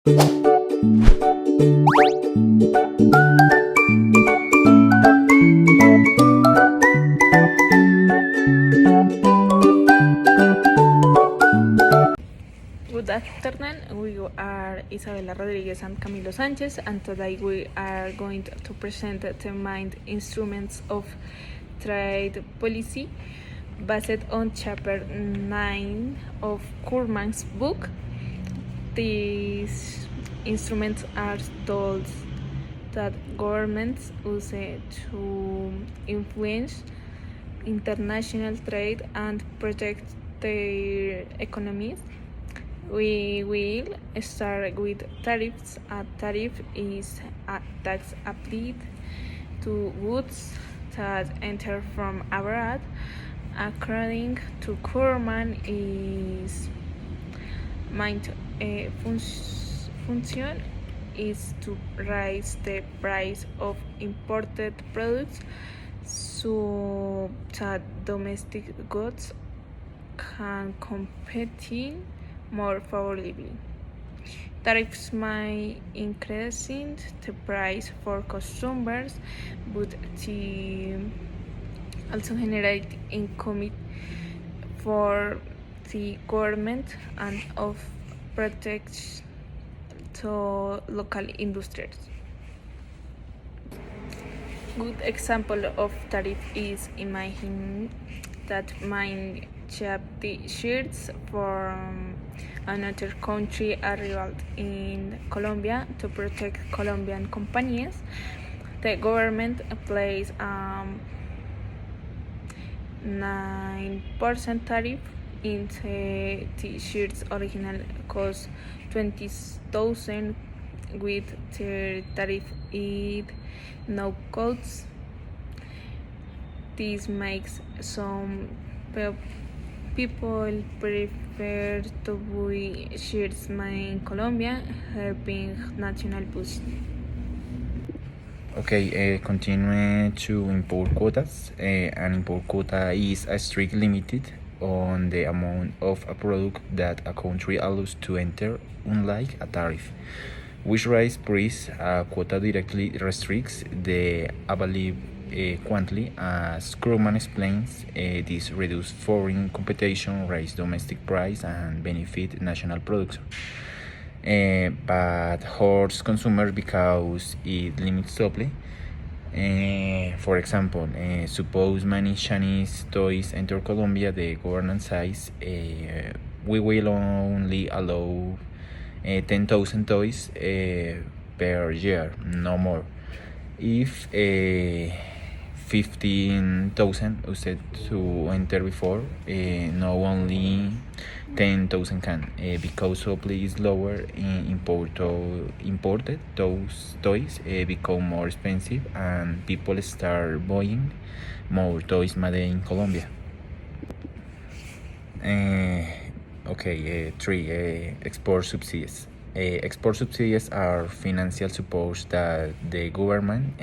Good afternoon, we are Isabella Rodriguez and Camilo Sanchez, and today we are going to present the main instruments of trade policy based on chapter 9 of Kurman's book. These instruments are tools that governments use to influence international trade and protect their economies. We will start with tariffs. A tariff is a tax applied to goods that enter from abroad. According to Kurman, its main function is to raise the price of imported products so that domestic goods can compete more favorably. Tariffs may increase the price for consumers, but they also generate income for the government and of protect to local industries. Good example of tariff is imagine that mine ship T-shirts from another country arrived in Colombia. To protect Colombian companies, the government places 9% tariff in the T-shirts original cost 20,000. With the tariff it now costs. This makes some people prefer to buy shirts made in Colombia, helping national boost. Okay, continue to import quotas. An import quota is a strict limited on the amount of a product that a country allows to enter, unlike a tariff, which raises price. A quota directly restricts the available quantity. As Krugman explains, this reduces foreign competition, raises domestic price, and benefit national production. But hurts consumers because it limits supply. For example, suppose many Chinese toys enter Colombia, the government says we will only allow 10,000 toys per year, no more. If 15,000 used to enter before, now only 10,000 can, because supply is lower. Imported those toys become more expensive, and people start buying more toys made in Colombia. 3. Export subsidies. Export subsidies are financial supports that the government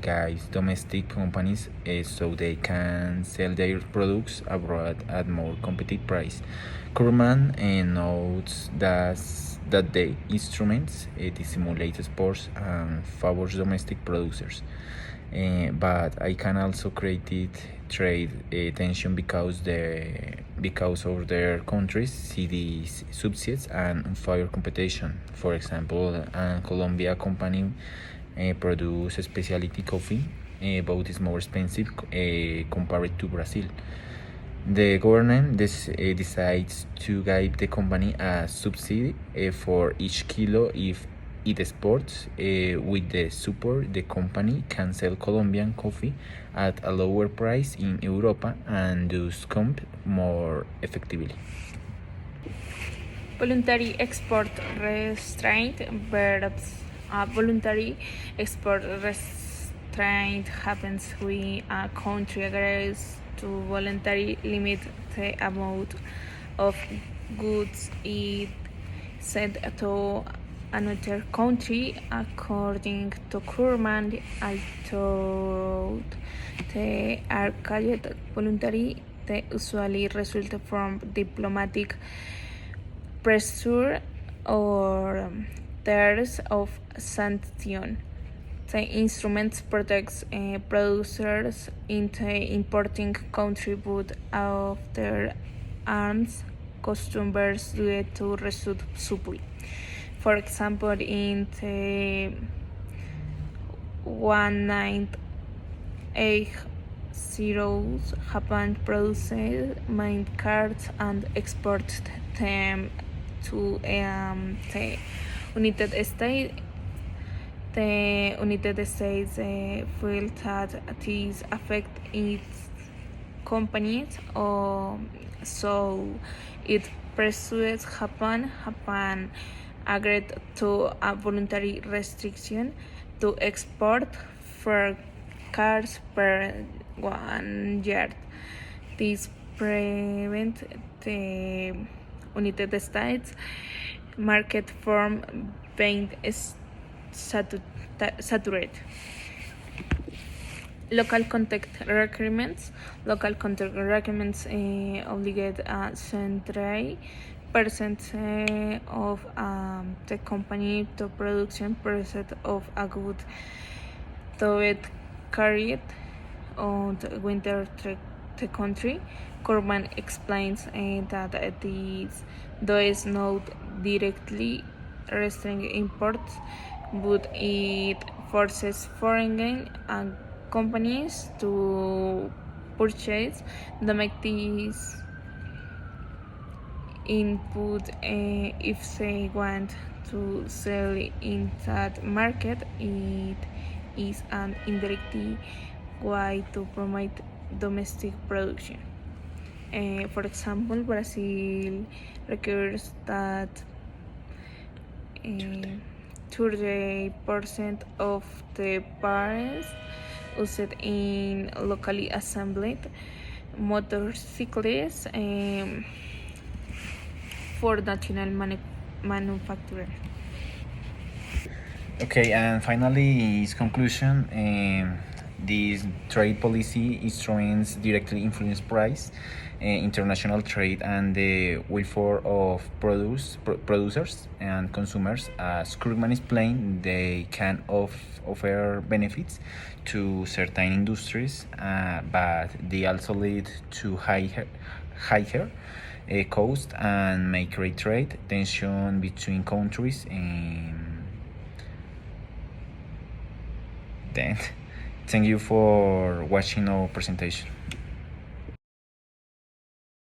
gives domestic companies so they can sell their products abroad at more competitive price. Kurman notes that the instruments stimulate exports and favors domestic producers. But I can also create trade tension because other countries see these subsidies and unfair competition. For example, a Colombia company produce specialty coffee, but is more expensive compared to Brazil. The government decides to give the company a subsidy for each kilo if it exports. With the support, the company can sell Colombian coffee at a lower price in Europe and thus compete more effectively. Voluntary export restraint verbs. Voluntary export restraint happens when a country agrees to voluntarily limit the amount of goods it sends to another country. According to Kurman, I thought they are called voluntary. They usually result from diplomatic pressure or terms of sanction. The instruments protects producers in the importing country but after arms customers due to reduced supply. For example, in the 1980s, Japan produced mine cards and exported them to the United States. The United States felt that this affect its companies, so it pursued Japan. Japan agreed to a voluntary restriction to export 4 cars per 1 year. This prevent the United States market from being saturated. Local contact requirements. Local contact requirements obligate a 70% of the company to production process of a good to be carried on the winter the country. Corman explains that this does not directly restrict imports, but it forces foreign companies to purchase domestic input if they want to sell in that market. It is an indirect way to promote domestic production. For example, Brazil requires that 30% of the parts used in locally assembled motorcycles for national manufacturer. Okay, and finally, its conclusion. These trade policy instruments directly influence price, international trade, and the welfare of producers and consumers. As Krugman explained, they can offer benefits to certain industries, but they also lead to higher cost and may create trade tension between countries. Then, thank you for watching our presentation.